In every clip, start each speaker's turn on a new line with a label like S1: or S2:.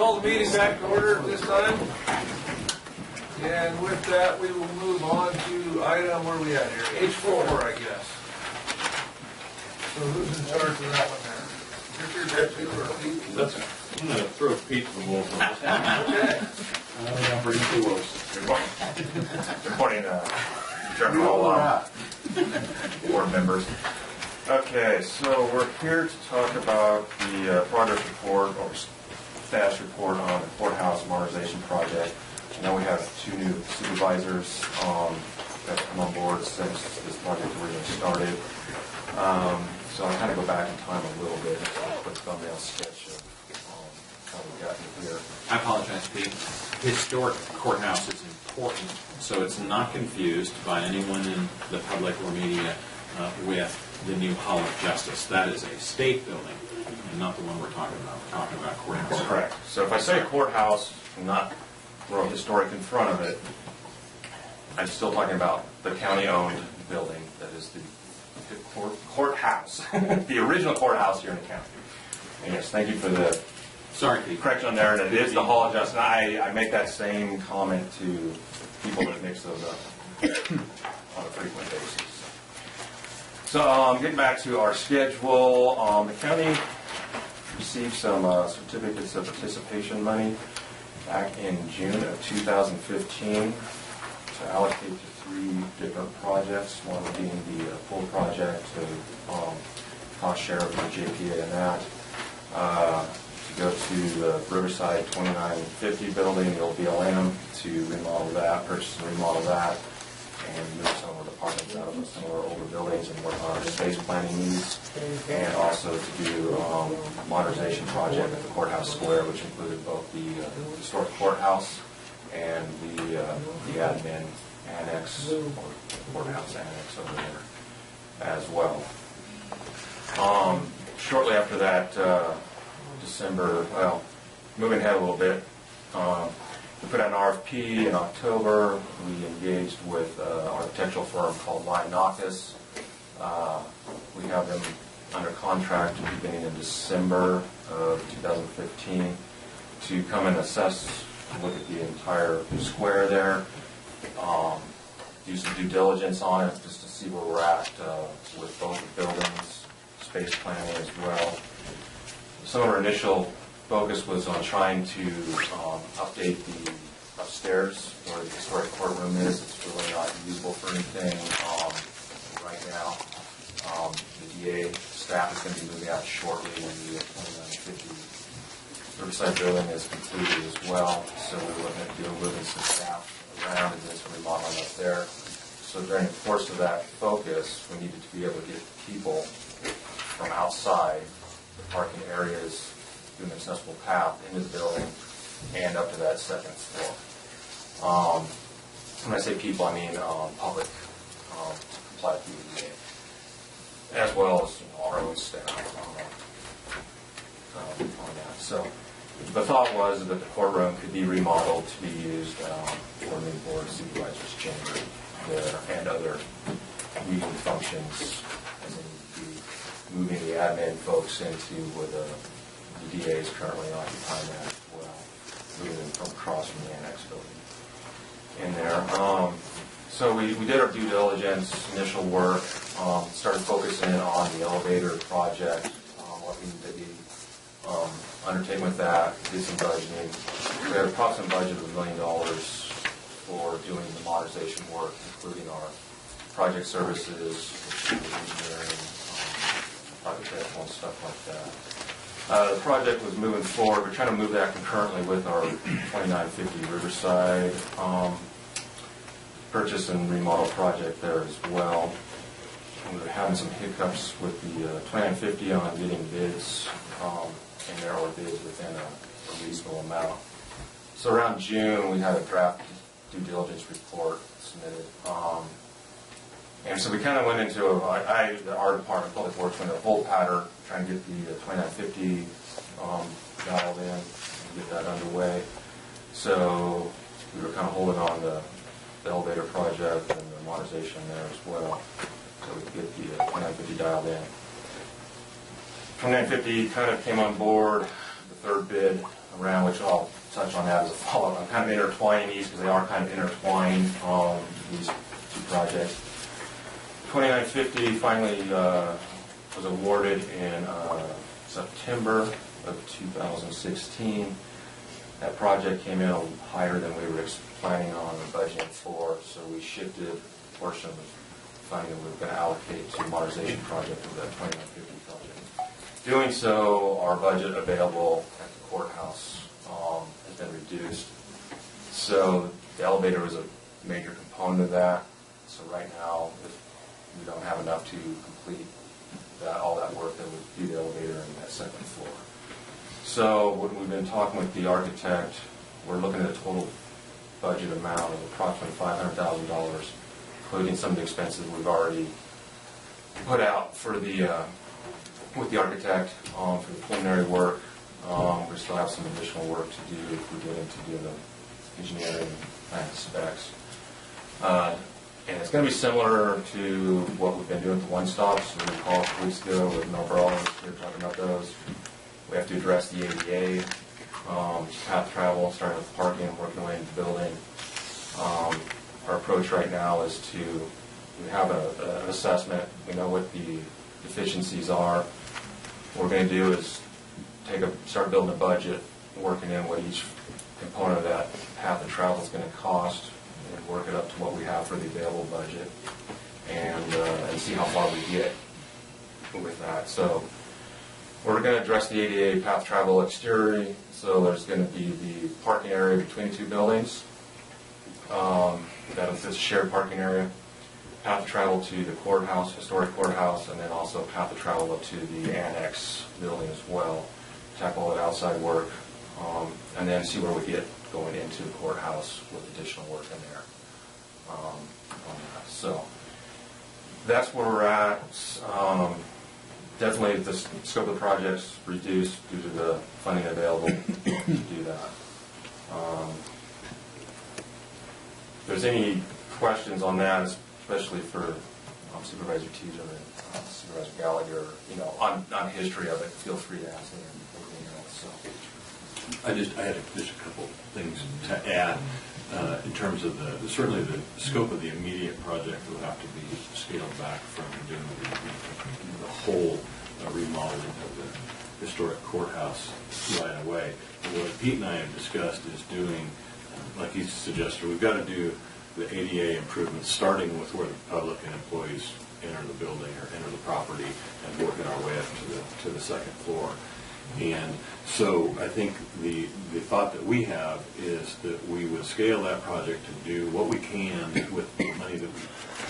S1: call the meeting back to order at this time. And with that, we will move on to item, where are we at here? H4, I guess. So who's in charge of that one there? Richard, that's you or Pete?
S2: That's, I'm going to throw Pete to the wolves on this one.
S1: Okay.
S2: Bring the wolves.
S3: Good morning, Chairman, all board members. Okay, so we're here to talk about the progress report or status report on the courthouse modernization project. I know we have two new supervisors that have come on board since this project originally started. So I'll kind of go back in time a little bit and put a thumbnail sketch of how we got here.
S2: I apologize, Pete. Historic courthouse is important, so it's not confused by anyone in the public or media with the new Hall of Justice. That is a state building, and not the one we're talking about. We're talking about courthouse.
S3: Correct. So if I say courthouse, not throw historic in front of it, I'm still talking about the county-owned building that is the courthouse, the original courthouse here in the county. And yes, thank you for the correction on there. And it is the Hall of Justice. I make that same comment to people that mix those up on a frequent basis. So getting back to our schedule, the county received some certificates of participation money back in June of 2015 to allocate to three different projects, one being the full project, the cost share of the JPA and that. To go to the Riverside 2950 building, the old BLM, to remodel that, purchase and remodel that, and move some of the apartments out of some of our older buildings and work on our space planning needs, and also to do a modernization project at the courthouse square, which included both the historic courthouse and the admin annex, or courthouse annex over there as well. Shortly after that, December, well, moving ahead a little bit, we put out an RFP in October. We engaged with an architectural firm called Lionakis. We have them under contract beginning in December of 2015 to come and assess, look at the entire square there, do some due diligence on it just to see where we're at with both the buildings, space planning as well. Some of our initial focus was on trying to update the upstairs where the historic courtroom is. It's really not usable for anything right now. The DA staff is going to be moving out shortly when the 2950 Riverside building is completed as well. So we're looking at moving some staff around and doing some remodeling up there. So during the course of that focus, we needed to be able to get people from outside the parking areas through an accessible path into the building and up to that second floor. When I say people, I mean public to comply with the ADA, as well as our own staff on that. So the thought was that the courtroom could be remodeled to be used for the board supervisor's chamber there and other meeting functions, as in moving the admin folks into where the DA is currently occupying that as well, moving them from across from the annex building in there. So we did our due diligence, initial work, started focusing on the elevator project, what we need to be undertaking with that, did some budgeting. We had an approximate budget of $1 million for doing the modernization work, including our project services, engineering, architectural and stuff like that. The project was moving forward. We're trying to move that concurrently with our 2950 Riverside purchase and remodel project there as well. We were having some hiccups with the 2950 on getting bids, and there were bids within a reasonable amount. So around June, we had a draft due diligence report submitted. And so we kind of went into, our department, Public Works, went a whole pattern, trying to get the 2950 dialed in and get that underway. So we were kind of holding on the elevator project and the modernization there as well, so we could get the 2950 dialed in. 2950 kind of came on board, the third bid around, which I'll touch on that as a follow-up. I'm kind of intertwining these because they are kind of intertwined, these two projects. 2950 finally was awarded in September of 2016. That project came in higher than we were planning on the budget for, so we shifted a portion of the funding we were going to allocate to modernization project of that 2950 project. Doing so, our budget available at the courthouse has been reduced. So the elevator was a major component of that. So right now, we don't have enough to complete all that work that would do the elevator in that second floor. So when we've been talking with the architect, we're looking at a total budget amount of approximately $500,000, including some of the expenses we've already put out for the with the architect for the preliminary work. We still have some additional work to do if we get into doing the engineering and specs. And it's going to be similar to what we've been doing with the one-stops. We recall a couple weeks ago with Mel Brawley, we were talking about those. We have to address the ADA, path travel, starting with parking and working away into the building. Our approach right now is we have an assessment. We know what the deficiencies are. What we're going to do is start building a budget, working in what each component of that path of travel is going to cost, and work it up to what we have for the available budget, and see how far we get with that. So we're going to address the ADA path travel exterior. So there's going to be the parking area between the two buildings. That is this shared parking area. Path of travel to the courthouse, historic courthouse, and then also path of travel up to the annex building as well. Tackle all that outside work, and then see where we get going into the courthouse with additional work in there on that. So that's where we're at. Definitely the scope of the project's reduced due to the funding available to do that. If there's any questions on that, especially for Supervisor Teaser and Supervisor Gallagher, on history of it, feel free to ask me anything else. So.
S4: I had just a couple things to add in terms of certainly the scope of the immediate project will have to be scaled back from doing the whole remodeling of the historic courthouse right away. And what Pete and I have discussed is doing, like he suggested, we've got to do the ADA improvements starting with where the public and employees enter the building or enter the property and working our way up to the second floor. And so I think the thought that we have is that we would scale that project to do what we can with the money that we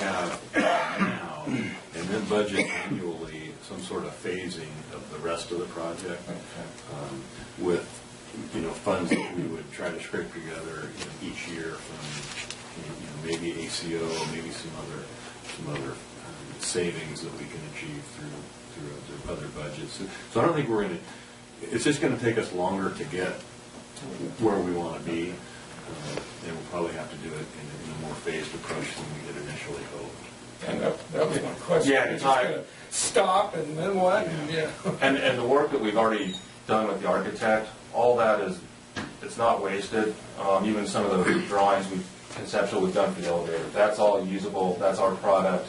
S4: have now, and then budget annually some sort of phasing of the rest of the project with funds that we would try to scrape together each year from maybe ACO, maybe some other savings that we can achieve through other budgets. So I don't think we're going to. It's just going to take us longer to get where we want to be, and we'll probably have to do it in a more phased approach than we had initially hoped.
S1: And that'll be my question.
S3: Yeah,
S1: it's just going to stop and then what?
S3: And the work that we've already done with the architect, all that it's not wasted. Even some of the drawings conceptual we've done for the elevator, that's all usable. That's our product,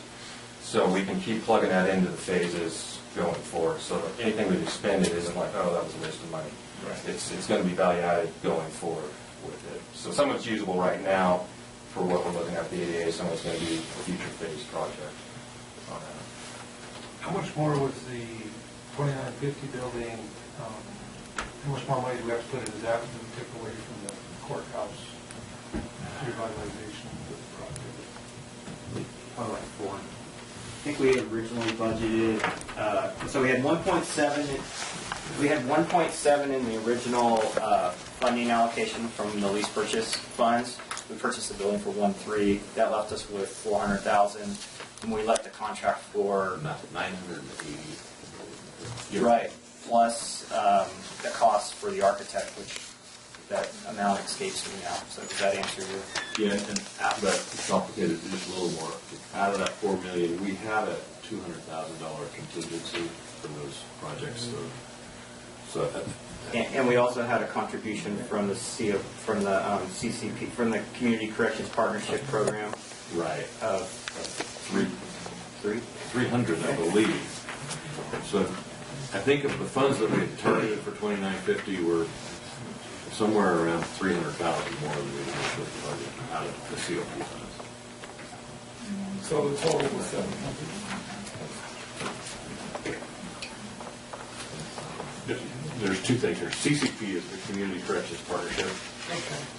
S3: so we can keep plugging that into the phases going forward. So anything we've expended isn't like, oh, that was a waste of money.
S1: Right.
S3: It's going to be value added going forward with it. So some of it's usable right now for what we're looking at the ADA. Some of it's going to be a future phase project on that.
S5: How much more was the 2950 building, how much more money do we have to put into that than we took away from the courthouse revitalization of the project?
S6: Probably like 4. I think we had originally budgeted, so we had 1.7. We had 1.7 in the original funding allocation from the lease purchase funds. We purchased the building for 1.3. That left us with 400,000, and we let the contract for
S4: 980.
S6: right plus the cost for the architect, which that amount escapes me now. So does that answer your?
S4: Yeah, and after that, it's complicated just a little more. Out of that $4 million, we had a $200,000 contingency for those projects. So
S6: And we also had a contribution from the CCP, from the Community Corrections Partnership Program
S4: Right.
S6: of
S4: Three. 300, I believe. So I think of the funds that we had targeted for 2950 were somewhere around 300,000 more than we initially targeted out of the COP funds.
S7: So the total was 700.
S4: There's two things here. CCP is the Community Corrections Partnership,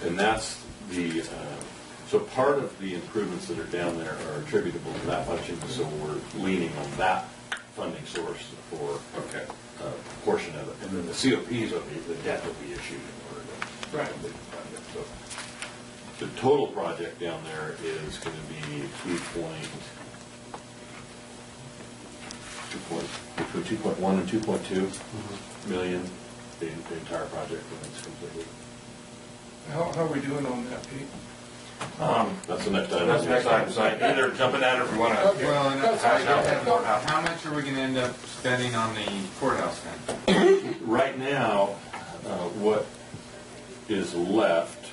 S4: and that's the, so part of the improvements that are down there are attributable to that function, so we're leaning on that funding source for a portion of it. And then the COPs will be the debt that we issued in order to complete the project. So the total project down there is going to be between 2.1 and 2.2 million, the entire project when it's completed.
S7: How are we doing on that, Pete?
S4: That's the next item.
S3: That's the next item, so I can either jump in that or if we want to.
S8: Well, and how much are we going to end up spending on the courthouse then?
S4: Right now, what is left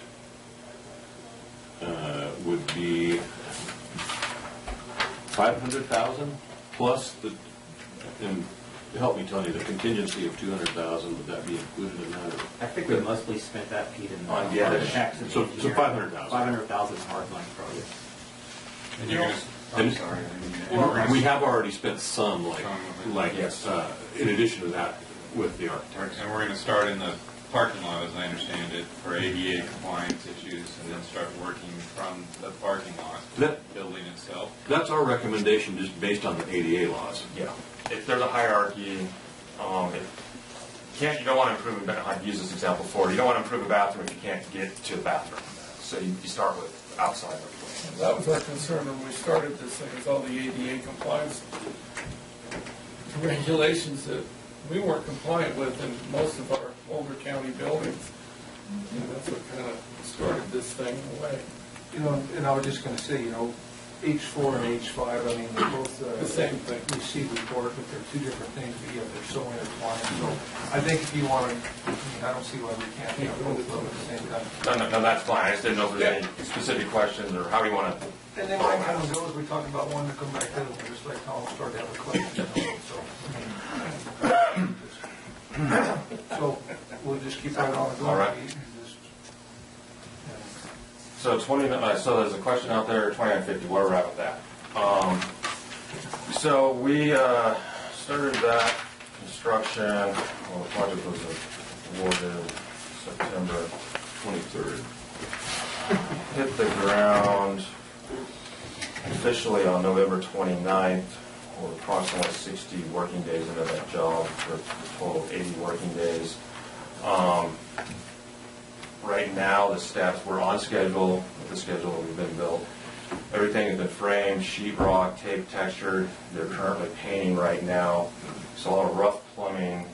S4: would be 500,000 plus the, and help me, Tony, the contingency of 200,000, would that be included in that?
S6: I think we mostly spent that, Pete, in
S3: On the other
S6: tax and
S4: So
S6: engineering.
S4: 500,000.
S6: 500,000 is hard line project.
S8: And you're going to, I'm sorry.
S4: And we have already spent some, like
S3: Yes.
S4: in addition to that, with the architect.
S8: And we're going to start in the parking lot, as I understand it, for ADA compliance issues, and then start working from the parking lot, building itself.
S4: That's our recommendation, just based on the ADA laws.
S3: Yeah. If there's a hierarchy, you don't want to improve a I've used this example before. You don't want to improve a bathroom if you can't get to the bathroom. So you start with outside of the place.
S7: That was our concern when we started this thing, is all the ADA compliance regulations that we weren't compliant with in most of our older county buildings. And that's what kind of started this thing in a way.
S5: You know, and I was just going to say, you know, H4 and H5, I mean, they're both
S7: The same thing.
S5: receive report, but they're two different things, but yet they're so intertwined. So I think if you want to, I don't see why we can't have both of them at the same time.
S3: No, that's fine. I just didn't know if there's any specific questions or how you want to.
S5: And then when it kind of goes, we talk about one to come back to, just like Tom started to have a question. So we'll just keep right on going.
S3: All right. So so there's a question out there, 2950, where we're at with that. So we started that construction, well, the project was awarded September 23rd. Hit the ground officially on November 29th, or approximately 60 working days into that job, for a total of 80 working days. Right now, the steps, we're on schedule with the schedule that we've been built. Everything has been framed, sheetrock, tape textured. They're currently painting right now. So all the rough plumbing,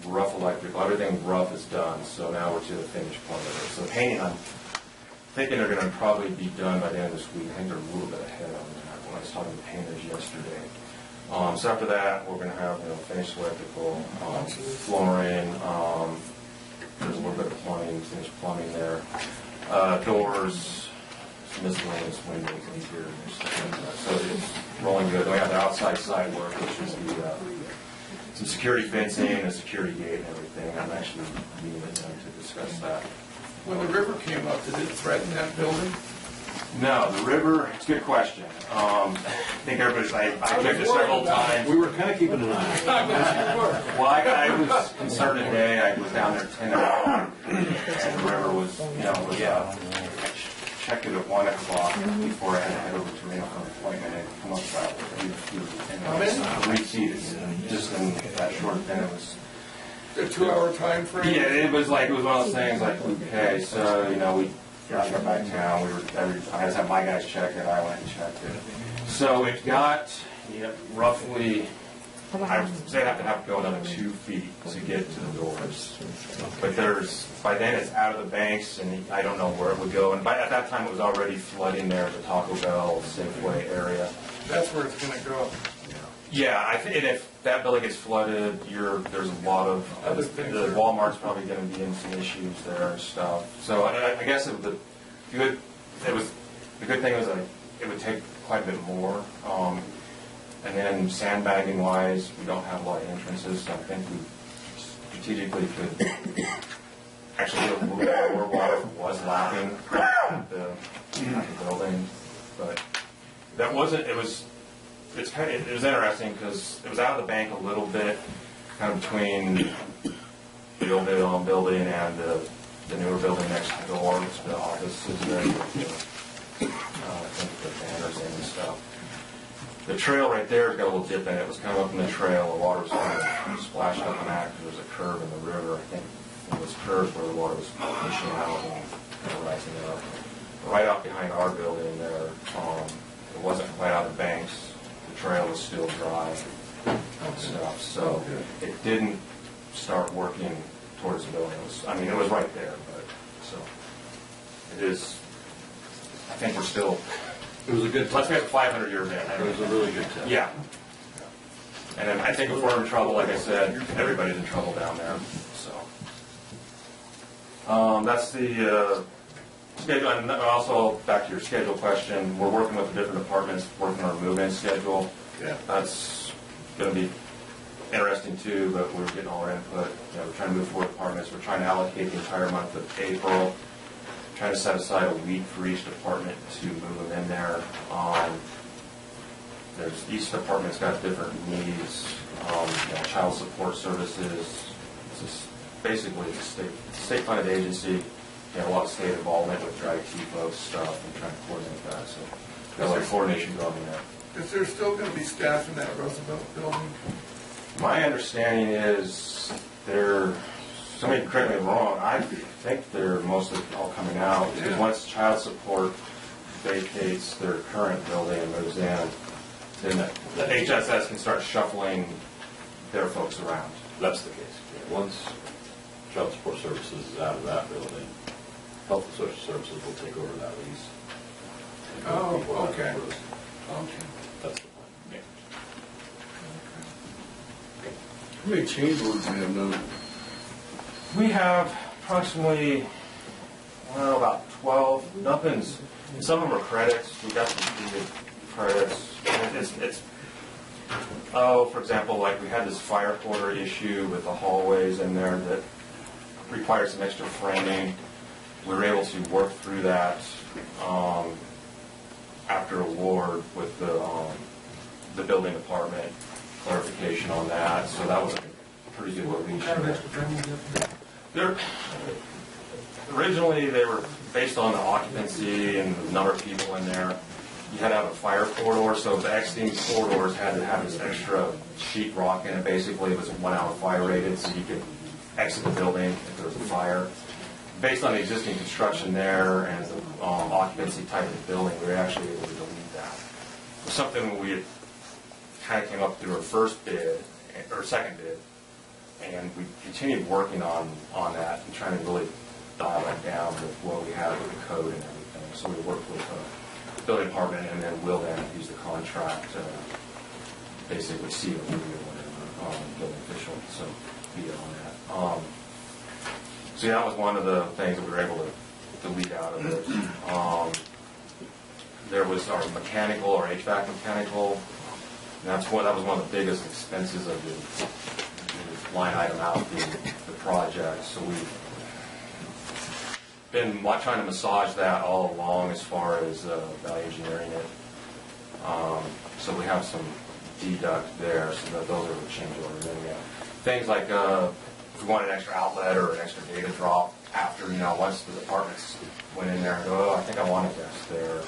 S3: rough electrical, everything rough is done. So now we're to the finished plumbing. So the painting, I'm thinking they're going to probably be done by the end of this week. I think they're a little bit ahead on that when I was talking to painters yesterday. So after that, we're going to have finished electrical, flooring. There's a little bit of plumbing, finished plumbing there. Doors, some miscellaneous windows, interior, stuff like that. So it's rolling good. We have the outside side work, which is some security fencing, a security gate, and everything. I'm actually meeting with them to discuss that.
S7: When the river came up, did it threaten that building?
S3: No, the river, it's a good question. I think everybody's, I checked it several times.
S4: We were kind of keeping an eye.
S3: Well, I was concerned today. I was down there 10 o'clock, and the river was, I checked it at 1 o'clock before I had to head over to Reno for an appointment and come up about 3 feet. Just in that short thing, it was.
S7: A 2-hour time frame?
S3: Yeah, it was one of those things like, okay, so, we got back down. I just had my guys check it. I went and checked it. So it got roughly, I would say I'd have to go another 2 feet to get to the doors. But by then it's out of the banks, and I don't know where it would go. And at that time it was already flooding there at the Taco Bell Safeway area.
S7: That's where it's going to go.
S3: Yeah, I think if that building gets flooded, there's a lot of,
S7: Other things
S3: the
S7: are-
S3: Walmart's probably gonna be in some issues there and stuff. So I guess the good thing was like, it would take quite a bit more. And then sandbagging wise, we don't have a lot of entrances, so I think we strategically could actually get a little bit more water if it was lapping at the building. But that wasn't, it was interesting because it was out of the bank a little bit, kind of between the old building and the newer building next door, the offices there, I think the banners and stuff. The trail right there has got a little dip in it. It was kind of up in the trail. The water was kind of splashed up in that because there's a curve in the river. I think it was curves where the water was pushing out and kind of rising up. Right out behind our building there, it wasn't quite out of the banks. The trail was still dry and stuff. So it didn't start working towards the building. It was right there, but so it is. I think we're still.
S4: It was a good
S3: Let's
S4: test.
S3: make 500 years in.
S4: It was a really good test.
S3: Yeah. And then I think if we're in trouble, like I said, everybody's in trouble down there. So that's the schedule. And also, back to your schedule question, we're working with the different departments, working on a move-in schedule.
S1: Yeah.
S3: That's going to be interesting too, but we're getting all our input. We're trying to move forward departments. We're trying to allocate the entire month of April. Trying to set aside a week for each department to move them in there. Each department's got different needs. Child support services. It's just basically it's a state-funded agency. A lot of state involvement with their IT folks stuff and trying to coordinate that. So there's a lot of coordination going on there.
S7: Is there still going to be staff in that Roosevelt building?
S3: My understanding is somebody correct me if I'm wrong, I think they're mostly all coming out, because once child support vacates their current building and moves in, then the HSS can start shuffling their folks around.
S4: That's the case. Once Child Support Services is out of that building, Health and Social Services will take over that lease. And move
S7: Oh,
S4: people out of
S7: okay.
S4: those.
S7: Okay.
S4: That's the plan.
S7: How many change orders do you have now?
S3: We have approximately, about 12. Nothing's, some of them are credits. We've got some pretty good credits. For example, like we had this fire quarter issue with the hallways in there that required some extra framing. We were able to work through that after award with the building department, clarification on that. So that was a pretty good
S5: What kind of
S3: deletion.
S5: extra training do you have to do?
S3: Originally, they were based on the occupancy and the number of people in there. You had to have a fire corridor, so the exiting corridors had to have this extra sheet rock in it. Basically, it was 1 hour fire rated, so you could exit the building if there was a fire. Based on the existing construction there and the occupancy type of the building, we were actually able to delete that. It was something we had kind of came up through our first bid, or second bid, and we continued working on that and trying to really dial that down with what we had with the code and everything. So we worked with the building department and then Will then use the contract to basically see what we do or whatever, building official, so be on that. So that was one of the things that we were able to delete out of it. There was our mechanical, our HVAC mechanical, and that was one of the biggest expenses of the line item out the project. So we've been trying to massage that all along as far as value engineering it. So we have some deduct there, so that those are the change orders. And we have things like if we want an extra outlet or an extra data drop after, once the departments went in there and go, oh, I think I want a desk there.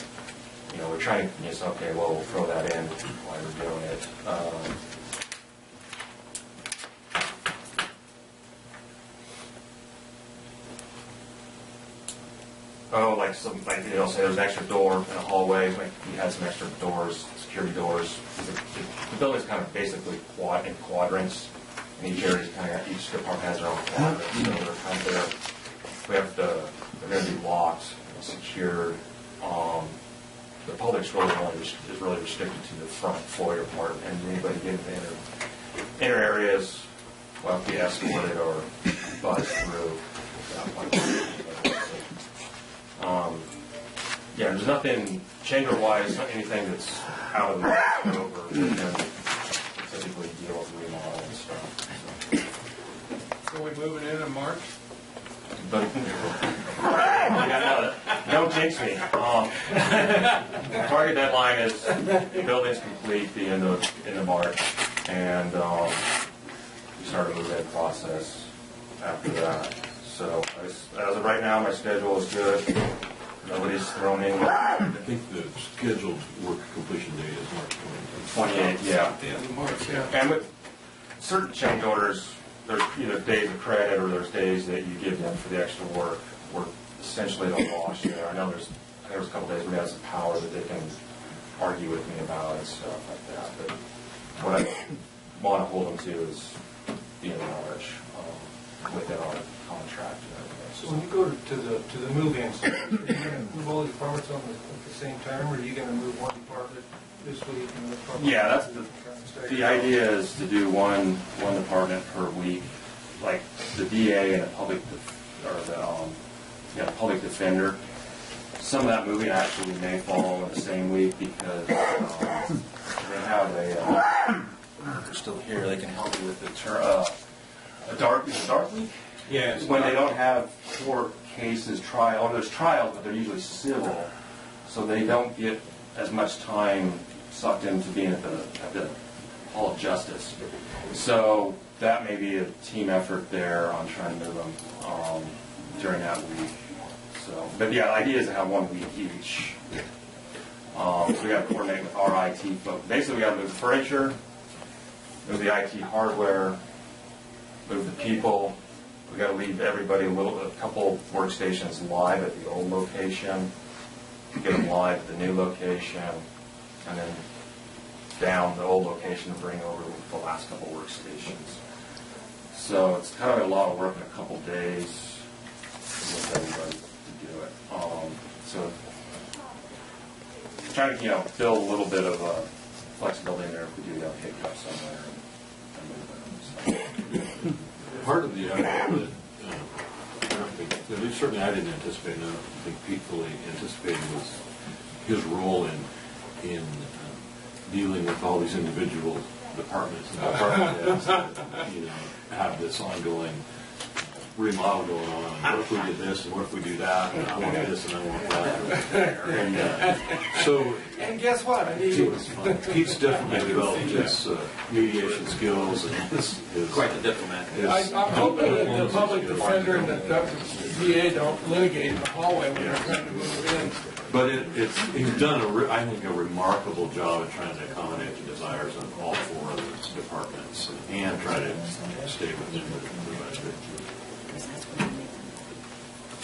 S3: We're trying to just, okay, well, we'll throw that in while we're doing it. Say there's an extra door in a hallway. Like we had some extra doors, security doors. The building's kind of basically in quadrants, and each department has their own quadrant. So they're kind of there. They're going to be locked, secured. The public's really restricted to the front foyer part, and anybody getting in inner areas will have to be escorted or buzzed through. Yeah, there's nothing change order-wise, not anything that's out of the scope or we can typically deal with remodel and stuff.
S7: So we moving in March?
S3: But yeah, no, don't jinx me. Target deadline is building's complete the end of March, and we start a move-in process after that. So as of right now, my schedule is good. Nobody's thrown in.
S4: I think the scheduled work completion date is March
S3: 28th, yeah.
S7: The end of March, yeah.
S3: And with certain change orders, there's either days of credit or there's days that you give them for the extra work. We're essentially at a wash there. I know there was a couple days where we had some power that they can argue with me about and stuff like that. But what I want to hold them to is the end of March within our contract.
S5: So when you go to the move-in, so are you going to move all the departments at the same time, or are you going to move one department this week and another department?
S3: Yeah, that's the idea is to do one department per week, like the DA and the public defender. Some of that moving actually may fall in the same week because they have they're still here. They can help you with the a dark week.
S2: Yeah.
S3: When they don't have court cases, there's trials, but they're usually civil, so they don't get as much time sucked into being at the Hall of Justice. So that may be a team effort there on trying to move them during that week. So, but yeah, the idea is to have 1 week each. So we got to coordinate with our IT folks. Basically, we got to move the furniture, move the IT hardware, move the people. We got to leave everybody a couple workstations live at the old location, get them live at the new location, and then down the old location and bring over the last couple workstations. So it's kind of a lot of work in a couple days with everybody to do it. So trying to build a little bit of flexibility in there if we do have hiccups somewhere and move them.
S4: Part of the that at least certainly I didn't anticipate, and I don't think Pete fully anticipated, was his role in dealing with all these individual departments and department heads that, have this ongoing remodel going on. What if we did this and what if we do that? And I want this and I want that.
S7: And guess what? I need you.
S4: Pete's definitely developed his mediation skills and his
S2: Quite the diplomat.
S7: I'm hoping that the public defender and the DA don't litigate in the hallway when they're trying to move in.
S4: But he's done, I think, a remarkable job at trying to accommodate the desires of all four of the departments and try to stay within the budget.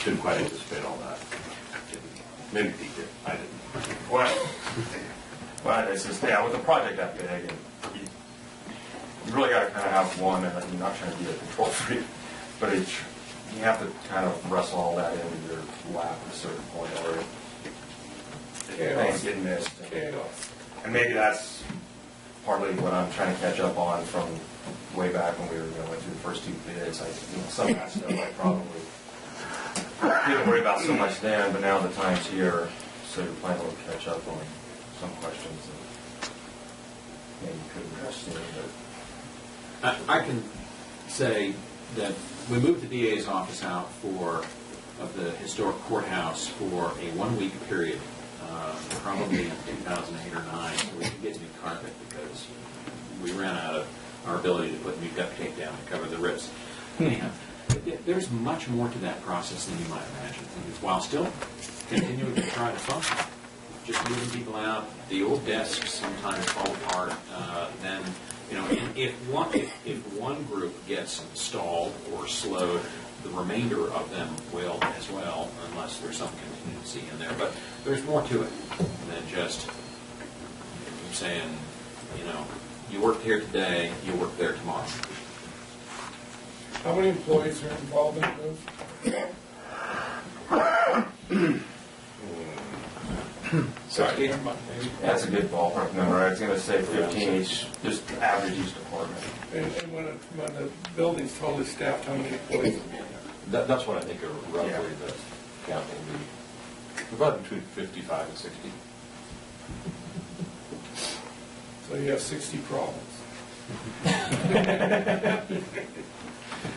S4: Didn't quite anticipate all that. Maybe Pete did. I didn't.
S3: Well, it's just, with a project that big, you really got to kind of have one, and you're not trying to be a control freak, but you have to kind of wrestle all that into your lap at a certain point, or things get missed. And maybe that's partly what I'm trying to catch up on from way back when we were going through the first two bids. Some of that stuff I probably didn't worry about so much then, but now the time's here, so you're planning to catch up on some questions that maybe you could address soon.
S2: I can say that we moved the DA's office out of the historic courthouse for a 1 week period, probably 2008 or 9, so we could get new carpet because we ran out of our ability to put new duct tape down to cover the rips. Anyhow, there's much more to that process than you might imagine. While still continuing to try to function, just moving people out, the old desks sometimes fall apart. Then, if one group gets stalled or slowed, the remainder of them will as well, unless there's some contingency in there. But there's more to it than just saying, you worked here today, you work there tomorrow.
S7: How many employees are involved in this? Sorry, never mind.
S3: That's a good ballpark number. I was gonna say 15 each, just average each department.
S7: And when the building's totally staffed, how many employees will be in there?
S4: That's what I think roughly the count will be. About between 55 and 60.
S7: So you have 60 problems.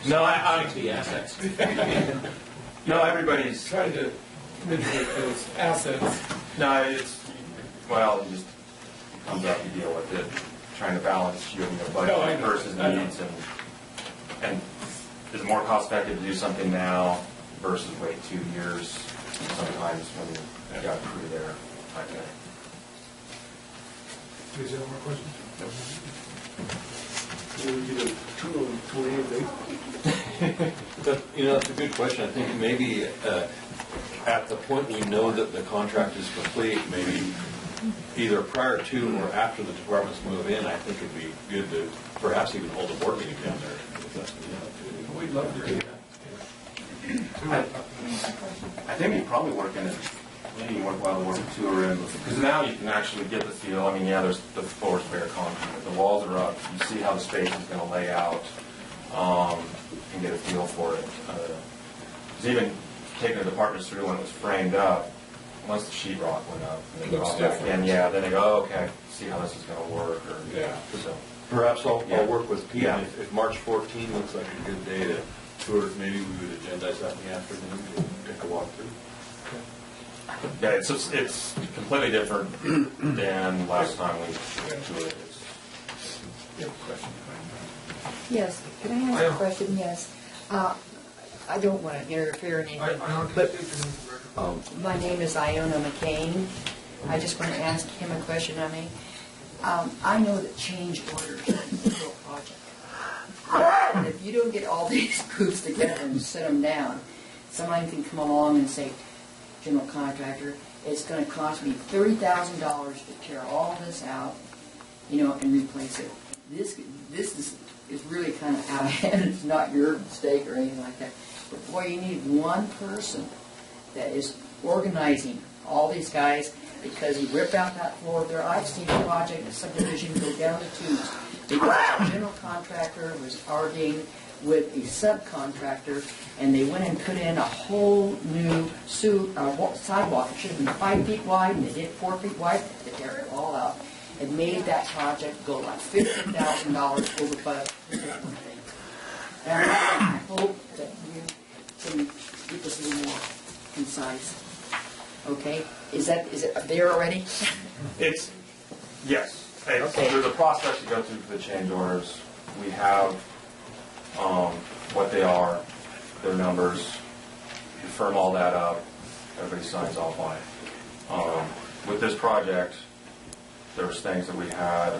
S3: No, I
S2: 60 assets.
S3: no, everybody's,
S7: Trying to mitigate those assets.
S3: no, it's, well, it just comes up, you deal with it, trying to balance your
S7: No, I
S3: budget
S7: know.
S3: versus
S7: I know.
S3: needs, and is it more cost effective to do something now versus wait 2 years sometimes when you got a crew there, type thing.
S5: Is there more questions?
S4: But, that's a good question. I think maybe at the point we know that the contract is complete, maybe either prior to or after the departments move in, I think it'd be good to perhaps even hold a board meeting down there. If that's,
S7: We'd love to do that.
S3: I think you probably work in it, maybe you work while the work tour in, because now you can actually get the feel. I mean, yeah, there's the floor's bare concrete, the walls are up, you see how the space is going to lay out, and get a feel for it. Because even taking the departments through when it was framed up, once the sheetrock went up, and they
S7: Looks
S3: brought it back
S7: different.
S3: in, yeah, then they go, oh, okay, see how this is going to work, or
S7: Yeah.
S3: so.
S4: Perhaps I'll
S3: Yeah.
S4: work with Pete.
S3: Yeah.
S4: If March 14 looks like a good day to tour, maybe we would agendize that in the afternoon to take a walk through.
S3: Yeah, it's completely different than last time we toured it.
S7: You have a question?
S9: Yes, can I ask a question? Yes. I don't want to interfere in
S1: I
S9: anything,
S1: don't
S9: but
S1: think it's in the record.
S9: my name is Iona McCain. I just want to ask him a question on me. I know that change orders for a project. And if you don't get all these groups together and set them down, somebody can come along and say, general contractor, it's going to cost me $30,000 to tear all this out, and replace it. This is really kind of out of hand. It's not your mistake or anything like that. But boy, you need one person that is organizing all these guys, because you rip out that floor there. I've seen a project, a subdivision go down the tubes because the general contractor was arguing with a subcontractor, and they went and put in a whole new sidewalk. It should have been 5 feet wide, and they did 4 feet wide. They tear it all out. It made that project go like $50,000 over budget. And I hope that you can get this a little more concise. Okay? Is it there already?
S3: Yes.
S9: Okay.
S3: There's a process you go through for the change orders. We have what they are, their numbers, you firm all that up, everybody signs off on it. With this project, there was things that we had,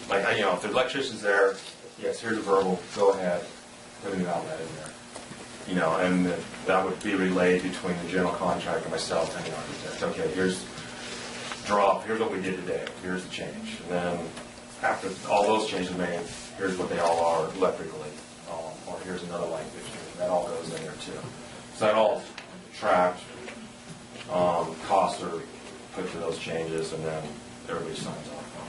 S3: if the electrician's there, yes, here's a verbal, go ahead, put a new outlet in there. And that would be relayed between the general contractor, myself, and the architect. Okay, here's what we did today, here's the change. And then after all those changes are made, here's what they all are electrically, or here's another light fixture. That all goes in there too. So that all tracked, costs are put to those changes, and then everybody signs off on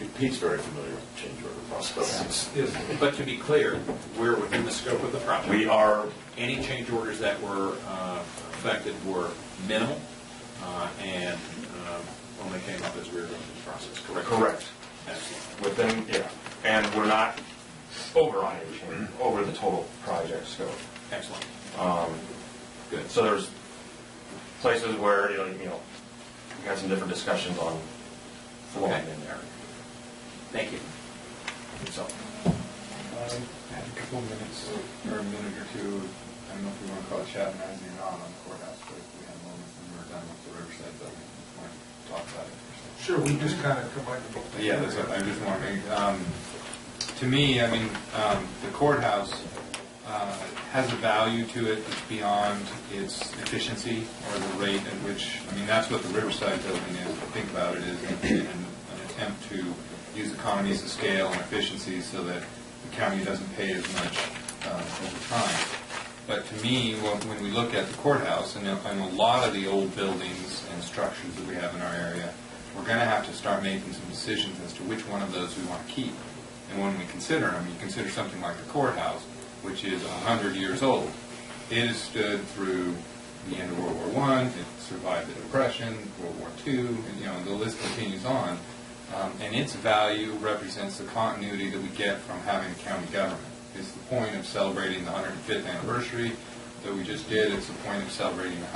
S3: it.
S4: Pete's very familiar with the change order process.
S2: But to be clear, we're within the scope of the project.
S3: We are,
S2: Any change orders that were affected were minimal and only came up as we were going through the process, correct?
S3: correct.
S2: Excellent.
S3: And we're not over on anything, over the total project scope.
S2: Excellent. Good.
S3: So there's places where, we had some different discussions on flooring
S2: Okay.
S3: in there.
S2: Thank you.
S3: So,
S10: I had a couple minutes, or a minute or two, I don't know if we want to call it Chattanooga or not on the courthouse, but if we had moments when we were done with the Riverside building, we want to talk about it.
S5: Sure, we just kind of combined the both.
S10: Yeah, that's what I just wondering. To me, the courthouse has a value to it that's beyond its efficiency or the rate at which, that's what the Riverside building is. If you think about it, is an attempt to use economies of scale and efficiency so that the county doesn't pay as much over time. But to me, when we look at the courthouse and a lot of the old buildings and structures that we have in our area, we're going to have to start making some decisions as to which one of those we want to keep. And when we consider them, you consider something like the courthouse, which is 100 years old. It has stood through the end of World War I, it survived the Depression, World War II, and the list continues on. And its value represents the continuity that we get from having a county government. It's the point of celebrating the 105th anniversary that we just did. It's the point of celebrating the